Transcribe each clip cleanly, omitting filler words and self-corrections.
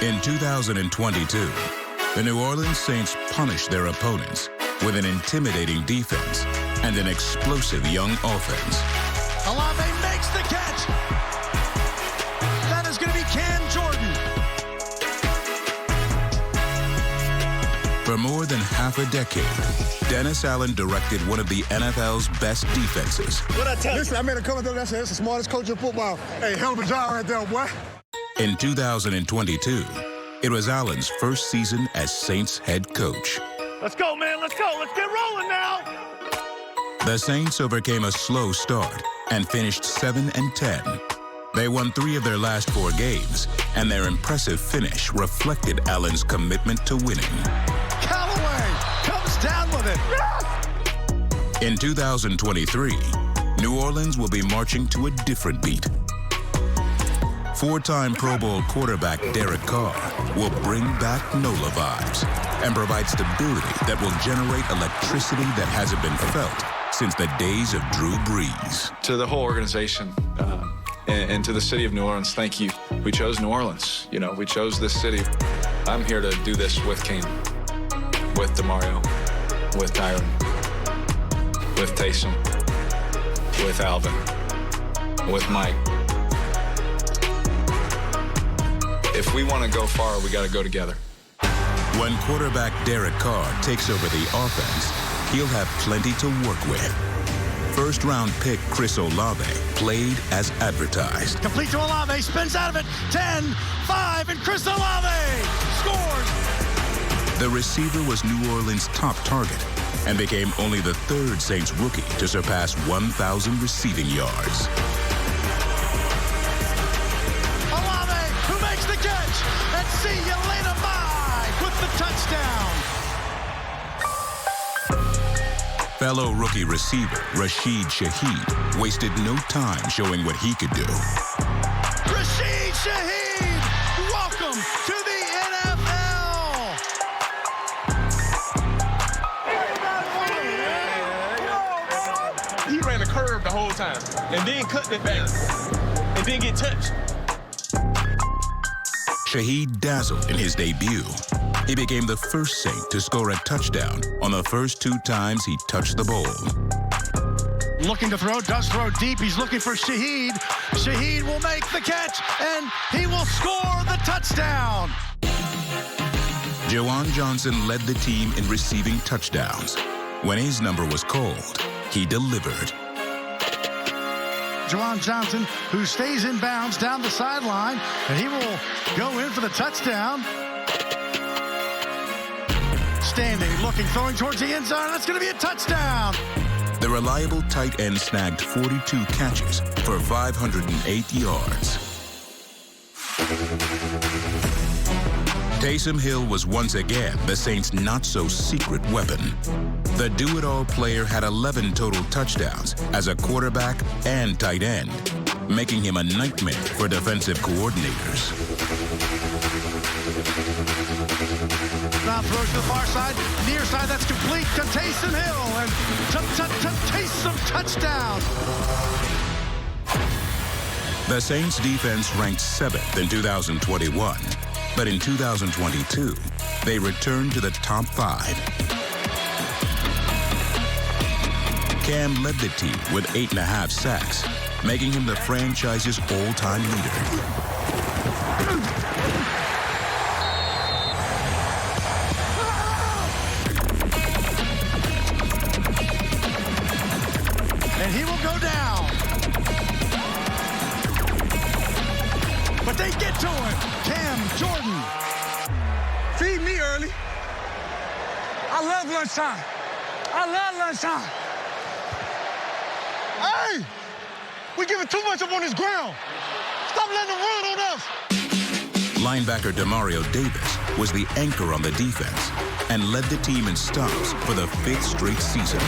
In 2022, the New Orleans Saints punished their opponents with an intimidating defense and an explosive young offense. Olave makes the catch. That is going to be Cam Jordan. For more than half a decade, Dennis Allen directed one of the NFL's best defenses. What I tell you? Listen, I made a comment there that said, that's the smartest coach in football. Hey, hell of a job right there, boy. In 2022, it was Allen's first season as Saints head coach. Let's go, man. Let's go. Let's get rolling now. The Saints overcame a slow start and finished 7-10. They won 3 of their last 4 games, and their impressive finish reflected Allen's commitment to winning. Callaway comes down with it. In 2023, New Orleans will be marching to a different beat. 4-time Pro Bowl quarterback Derek Carr will bring back Nola vibes and provide stability that will generate electricity that hasn't been felt since the days of Drew Brees. To the whole organization and to the city of New Orleans, thank you. We chose New Orleans. You know, we chose this city. I'm here to do this with Kane, with DeMario, with Tyron, with Taysom, with Alvin, with Mike. If we want to go far, we got to go together. When quarterback Derek Carr takes over the offense, he'll have plenty to work with. First-round pick Chris Olave played as advertised. Complete to Olave, spins out of it. 10, 5, and Chris Olave scores. The receiver was New Orleans' top target and became only the 3rd Saints rookie to surpass 1,000 receiving yards. The catch, and see you later, bye, with the touchdown. Fellow rookie receiver Rashid Shaheed wasted no time showing what he could do. Rashid Shaheed, welcome to the NFL. He ran a curve the whole time, and then cut it back, and then get touched. Shaheed dazzled in his debut. He became the first Saint to score a touchdown on the first 2 times he touched the ball. Looking to throw, does throw deep. He's looking for Shaheed. Shaheed will make the catch, and he will score the touchdown. Juwan Johnson led the team in receiving touchdowns. When his number was called, he delivered. Juwan Johnson, who stays in bounds down the sideline, and he will go in for the touchdown. Standing, looking, throwing towards the end zone. That's going to be a touchdown. The reliable tight end snagged 42 catches for 508 yards. Taysom Hill was once again the Saints' not-so-secret weapon. The do-it-all player had 11 total touchdowns as a quarterback and tight end, making him a nightmare for defensive coordinators. Now throws to the far side, near side, that's complete to Taysom Hill, and Taysom touchdown. The Saints' defense ranked 7th in 2021, but in 2022, they returned to the top 5. Cam led the team with 8.5 sacks, making him the franchise's all-time leader. And he will go down. But they get to him. Cam Jordan. Feed me early. I love lunchtime. I love lunchtime. Hey! We're giving too much up on this ground. Stop letting them run on us. Linebacker DeMario Davis was the anchor on the defense and led the team in stops for the 5th straight season.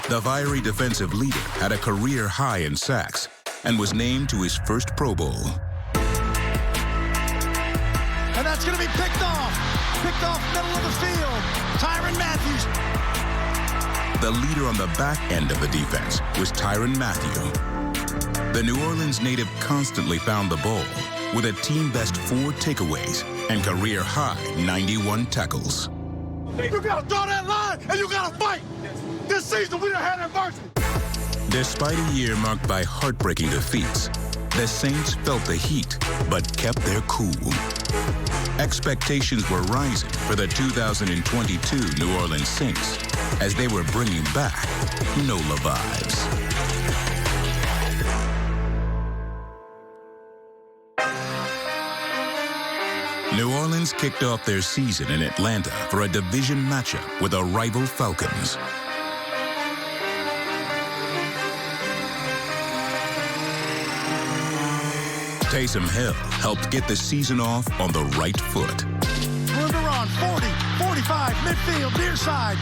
The fiery defensive leader had a career high in sacks and was named to his first Pro Bowl. And that's going to be picked off. Picked off middle of the field. Tyrann Mathieu. The leader on the back end of the defense was Tyrann Mathieu. The New Orleans native constantly found the ball with a team-best 4 takeaways and career-high 91 tackles. You gotta draw that line and you gotta fight. This season we done had adversity. Despite a year marked by heartbreaking defeats, the Saints felt the heat but kept their cool. Expectations were rising for the 2022 New Orleans Saints as they were bringing back Nola vibes. New Orleans kicked off their season in Atlanta for a division matchup with the rival Falcons. Taysom Hill helped get the season off on the right foot. Room to run, 40, 45, midfield, near side.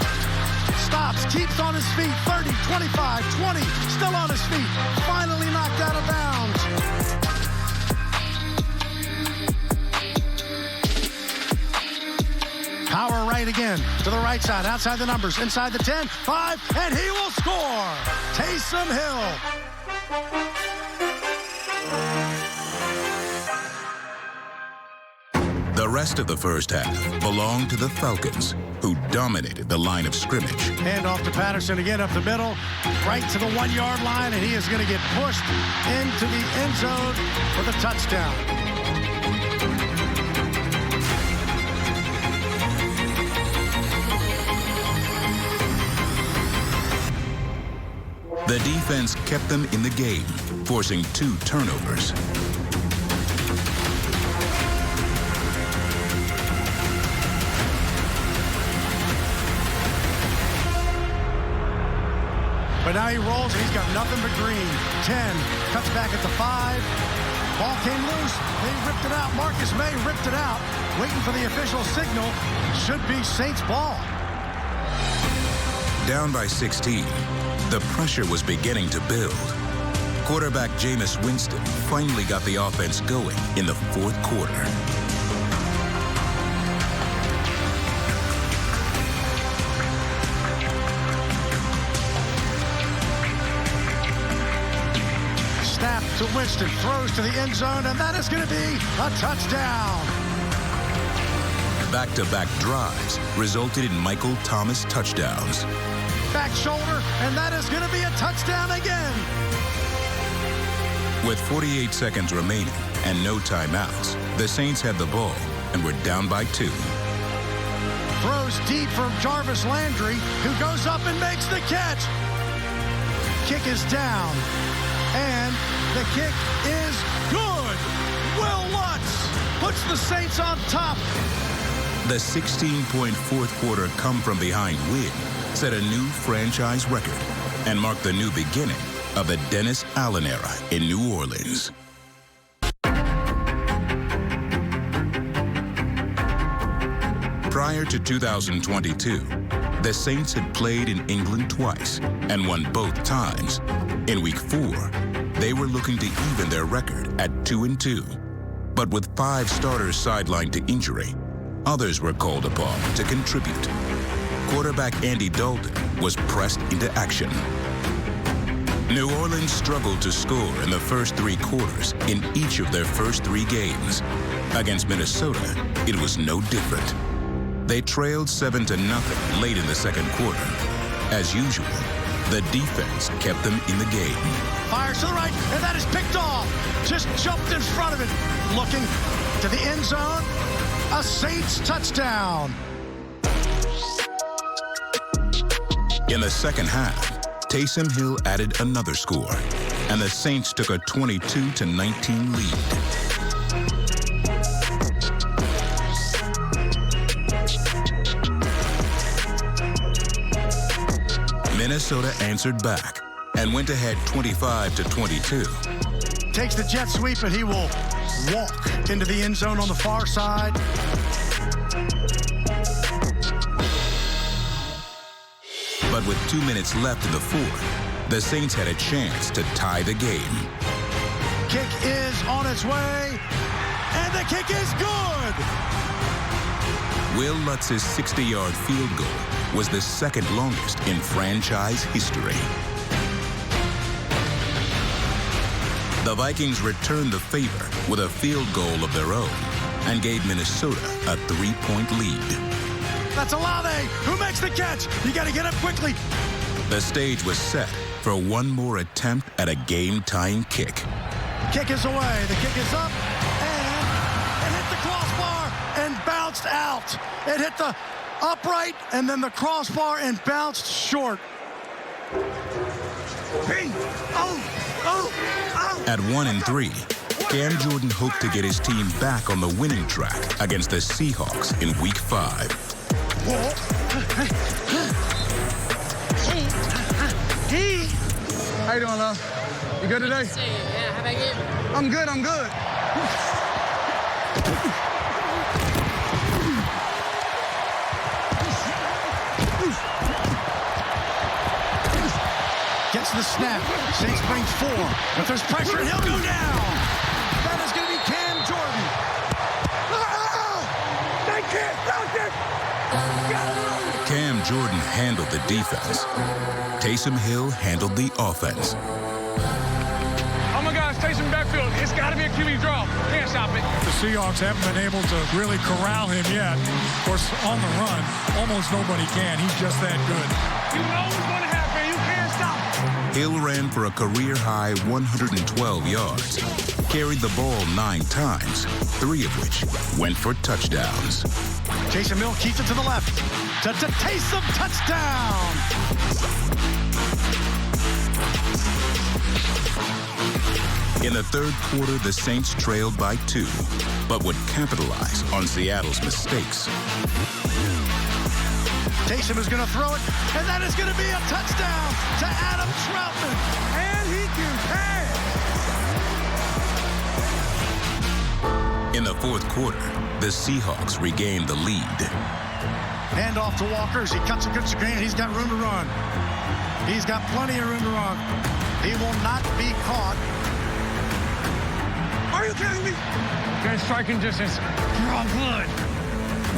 Stops, keeps on his feet, 30, 25, 20, still on his feet. Finally knocked out of bounds. Power right again, to the right side, outside the numbers, inside the 10, 5, and he will score. Taysom Hill. The rest of the first half belonged to the Falcons, who dominated the line of scrimmage. Hand off to Patterson again up the middle, right to the 1-yard line, and he is going to get pushed into the end zone for the touchdown. The defense kept them in the game, forcing 2 turnovers. But now he rolls, and he's got nothing but green. 10, cuts back at the 5. Ball came loose. They ripped it out. Marcus May ripped it out. Waiting for the official signal. Should be Saints ball. Down by 16, the pressure was beginning to build. Quarterback Jameis Winston finally got the offense going in the 4th quarter. Snap to Winston, throws to the end zone, and that is going to be a touchdown. Back-to-back drives resulted in Michael Thomas touchdowns. Back shoulder, and that is going to be a touchdown again. With 48 seconds remaining and no timeouts, the Saints had the ball and were down by 2. Throws deep from Jarvis Landry, who goes up and makes the catch. Kick is down, and the kick is good. Will Lutz puts the Saints on top. The 16-point 4th quarter come-from-behind win set a new franchise record and marked the new beginning of the Dennis Allen era in New Orleans. Prior to 2022, the Saints had played in England twice and won both times. In Week 4, they were looking to even their record at 2-2. But with 5 starters sidelined to injury, others were called upon to contribute. Quarterback Andy Dalton was pressed into action. New Orleans struggled to score in the first 3 quarters in each of their first 3 games. Against Minnesota, it was no different. They trailed 7-0 late in the 2nd quarter. As usual, the defense kept them in the game. Fires to the right, and that is picked off. Just jumped in front of it. Looking to the end zone. A Saints touchdown. In the second half, Taysom Hill added another score, and the Saints took a 22-19 lead. Minnesota answered back and went ahead 25-22. Takes the jet sweep, and he will walk into the end zone on the far side. But with 2 minutes left in the 4th, the Saints had a chance to tie the game. Kick is on its way, and the kick is good. Will Lutz's 60-yard field goal was the 2nd longest in franchise history. The Vikings returned the favor with a field goal of their own and gave Minnesota a 3-point lead. That's Olave, who makes the catch. You got to get up quickly. The stage was set for one more attempt at a game-tying kick. Kick is away. The kick is up, and it hit the crossbar and bounced out. It hit the upright and then the crossbar and bounced short. At 1-3, Cam Jordan hoped to get his team back on the winning track against the Seahawks in Week 5. How you doing, love? You good today? Yeah, how about you? I'm good, I'm good. Gets the snap. Saints bring 4. If there's pressure, he'll go down. That is going to be Cam Jordan. They can't stop it! Cam Jordan handled the defense. Taysom Hill handled the offense. Oh my gosh, Taysom backfield. It's got to be a QB draw. Can't stop it. The Seahawks haven't been able to really corral him yet. Of course, on the run, almost nobody can. He's just that good. You know what's going to happen. You can't stop it. Hill ran for a career-high 112 yards, carried the ball 9 times, 3 of which went for touchdowns. Taysom Hill keeps it to the left. To Taysom, touchdown! In the third quarter, the Saints trailed by 2, but would capitalize on Seattle's mistakes. Taysom is going to throw it, and that is going to be a touchdown to Adam Troutman. And he can pass. In the fourth quarter, the Seahawks regained the lead. Hand off to Walker. He cuts a good screen. He's got room to run. He's got plenty of room to run. He will not be caught. Are you kidding me? Good striking distance. Draw blood.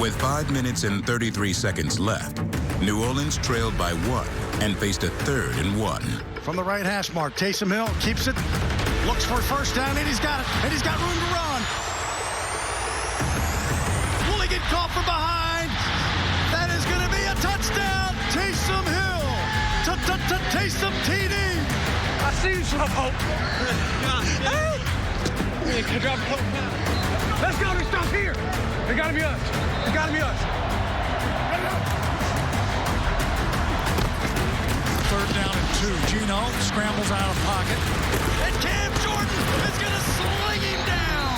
With 5 minutes and 33 seconds left, New Orleans trailed by 1 and faced a 3rd and 1. From the right hash mark, Taysom Hill keeps it, looks for first down, and he's got it, and he's got room to run. Will he get caught from behind? That is going to be a touchdown. Taysom Hill to Taysom TD. I see you, Slowpoke. Let's go. They stop here. They got to be us. It got to be us. Third down and 2. Gino scrambles out of pocket. And Cam Jordan is going to sling him down.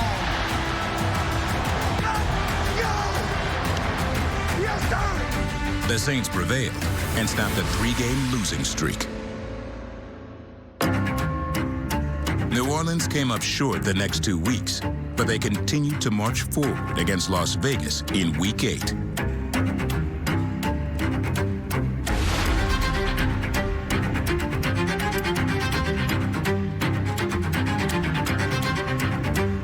Yes, sir! The Saints prevailed and snapped a 3-game losing streak. New Orleans came up short the next 2 weeks, but they continued to march forward against Las Vegas in Week 8.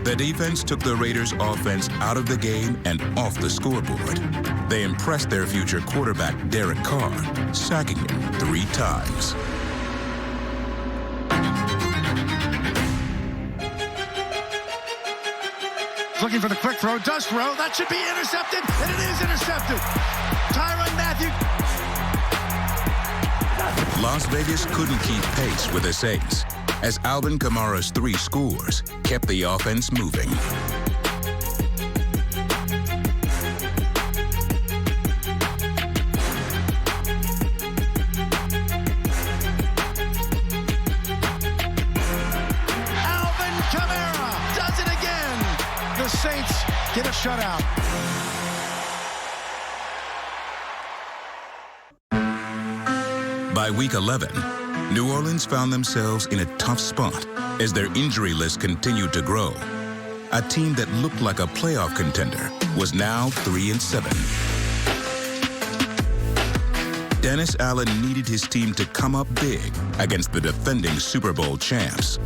The defense took the Raiders' offense out of the game and off the scoreboard. They impressed their future quarterback, Derek Carr, sacking him 3 times. Looking for the quick throw, does throw. That should be intercepted, and it is intercepted. Tyrann Mathieu. Las Vegas couldn't keep pace with the Saints, as Alvin Kamara's 3 scores kept the offense moving. Alvin Kamara does it again. The Saints get a shutout. By week 11, New Orleans found themselves in a tough spot as their injury list continued to grow. A team that looked like a playoff contender was now 3-7. Dennis Allen needed his team to come up big against the defending Super Bowl champs.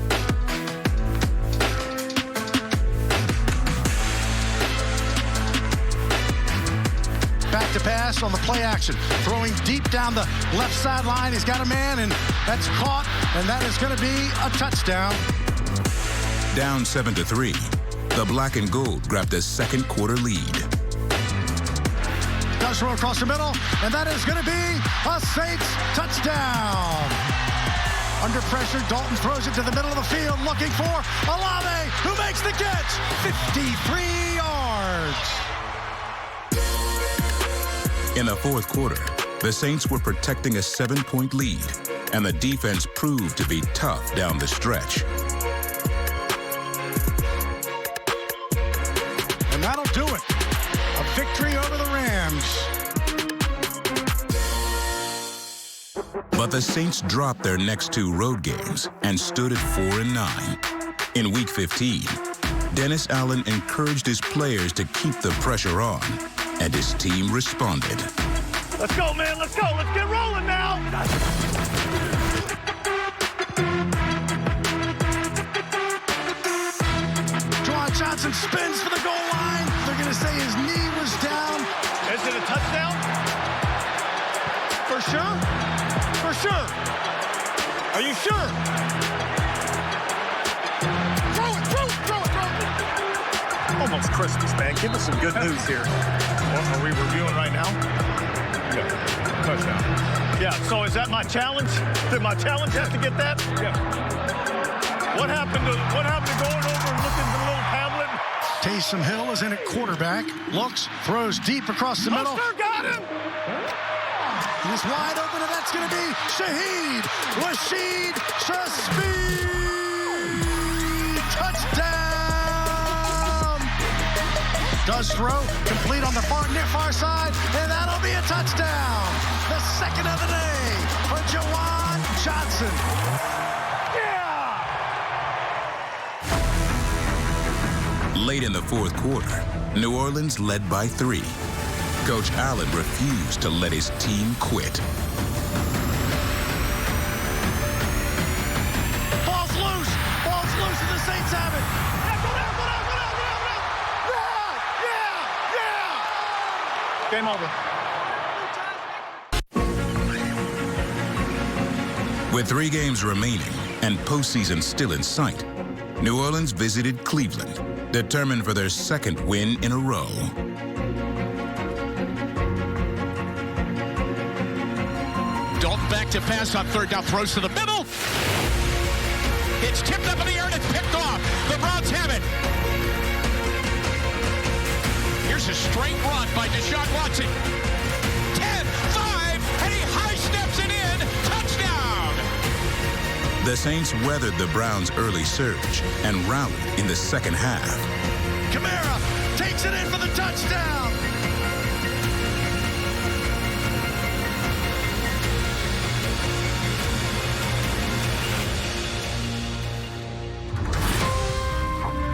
Back to pass on the play action. Throwing deep down the left sideline. He's got a man, and that's caught, and that is going to be a touchdown. Down 7-3, the black and gold grabbed a second quarter lead. Does roll across the middle, and that is going to be a Saints touchdown. Under pressure, Dalton throws it to the middle of the field, looking for Olave, who makes the catch. 53 yards. In the fourth quarter, the Saints were protecting a 7-point lead, and the defense proved to be tough down the stretch. And that'll do it. A victory over the Rams. But the Saints dropped their next two road games and stood at 4-9. In Week 15, Dennis Allen encouraged his players to keep the pressure on, and his team responded. Let's go, man. Let's go. Let's get rolling now. Juwan Johnson spins for the goal line. They're going to say his knee was down. Is it a touchdown? For sure? For sure. Are you sure? Throw it, throw it, throw it, throw it. Almost Christmas, man. Give us some good news here. What are we reviewing right now? Yeah, touchdown. Yeah, so is that my challenge? Did my challenge have to get that? Yeah. What happened to going over and looking at the little tablet? Taysom Hill is in at quarterback. Looks, throws deep across the middle. Buster got him! He's wide open, and that's going to be Shaheed. Rashid Shaheed. Touchdown! Does throw, complete on the far side, and that'll be a touchdown. The second of the day for Juwan Johnson. Yeah! Late in the fourth quarter, New Orleans led by 3. Coach Allen refused to let his team quit. Ball's loose, and the Saints have it. Yeah! Game over. With 3 games remaining and postseason still in sight, New Orleans visited Cleveland, determined for their second win in a row. Dalton back to pass on third down, throws to the middle. It's tipped up in the air and it's picked off. The Browns have it. Here's a straight run by Deshaun Watson. 10, 5, and he high steps it in. Touchdown. The Saints weathered the Browns' early surge and rallied in the second half. Kamara takes it in for the touchdown.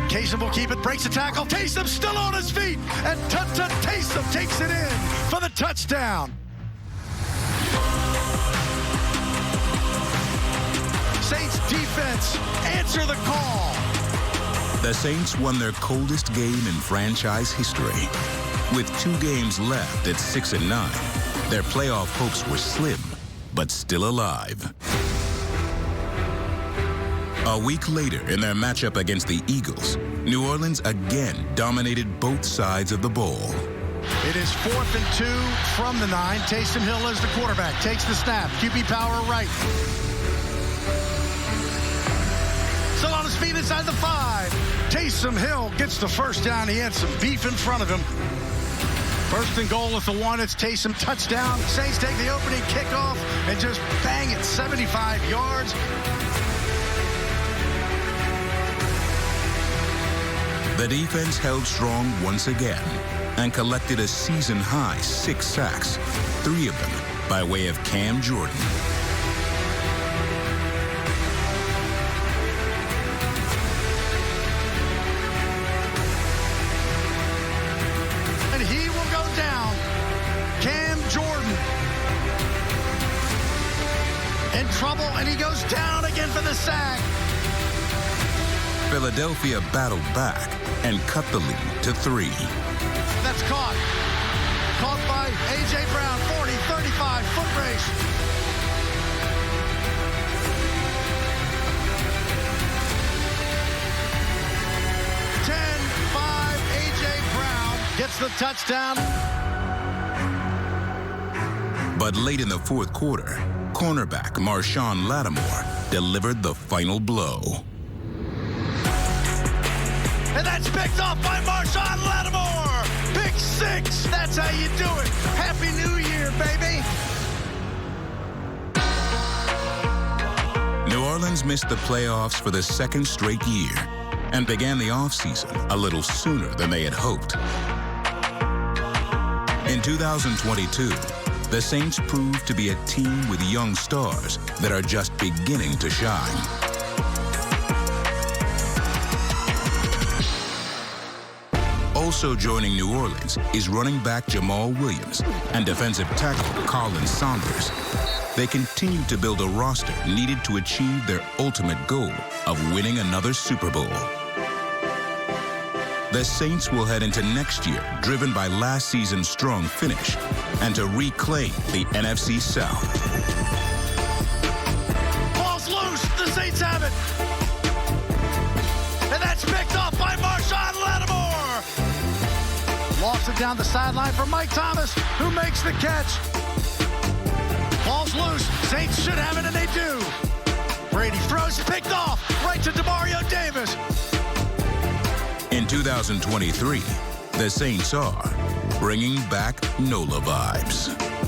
Taysom will keep it, breaks the tackle. Taysom still on his feet, and Taysom takes it in for the touchdown. Saints defense, answer the call. The Saints won their coldest game in franchise history. With 2 games left at 6-9, their playoff hopes were slim, but still alive. A week later, in their matchup against the Eagles, New Orleans again dominated both sides of the bowl. It is 4th and 2 from the 9. Taysom Hill is the quarterback. Takes the snap. QB power right. Still on his feet inside the 5. Taysom Hill gets the first down. He had some beef in front of him. First and goal at the 1. It's Taysom touchdown. Saints take the opening kickoff and just bang it 75 yards. The defense held strong once again and collected a season-high 6 sacks, 3 of them by way of Cam Jordan. And he will go down. Cam Jordan in trouble, and he goes down again for the sack. Philadelphia battled back and cut the lead to 3. That's caught. Caught by A.J. Brown, 40, 35, foot race. gets the touchdown. But late in the fourth quarter, cornerback Marshawn Lattimore delivered the final blow. And that's picked off by Marshawn Lattimore. Pick 6. That's how you do it. Happy New Year, baby. New Orleans missed the playoffs for the second straight year and began the offseason a little sooner than they had hoped. In 2022, the Saints proved to be a team with young stars that are just beginning to shine. Also joining New Orleans is running back Jamal Williams and defensive tackle Colin Saunders. They continue to build a roster needed to achieve their ultimate goal of winning another Super Bowl. The Saints will head into next year driven by last season's strong finish and to reclaim the NFC South. Ball's loose. The Saints have it. And that's picked off by Marshawn Lattimore. Lofts it down the sideline for Mike Thomas, who makes the catch. Ball's loose. Saints should have it, and they do. Brady throws, picked off, right to Demario Davis. In 2023, the Saints are bringing back Nola vibes.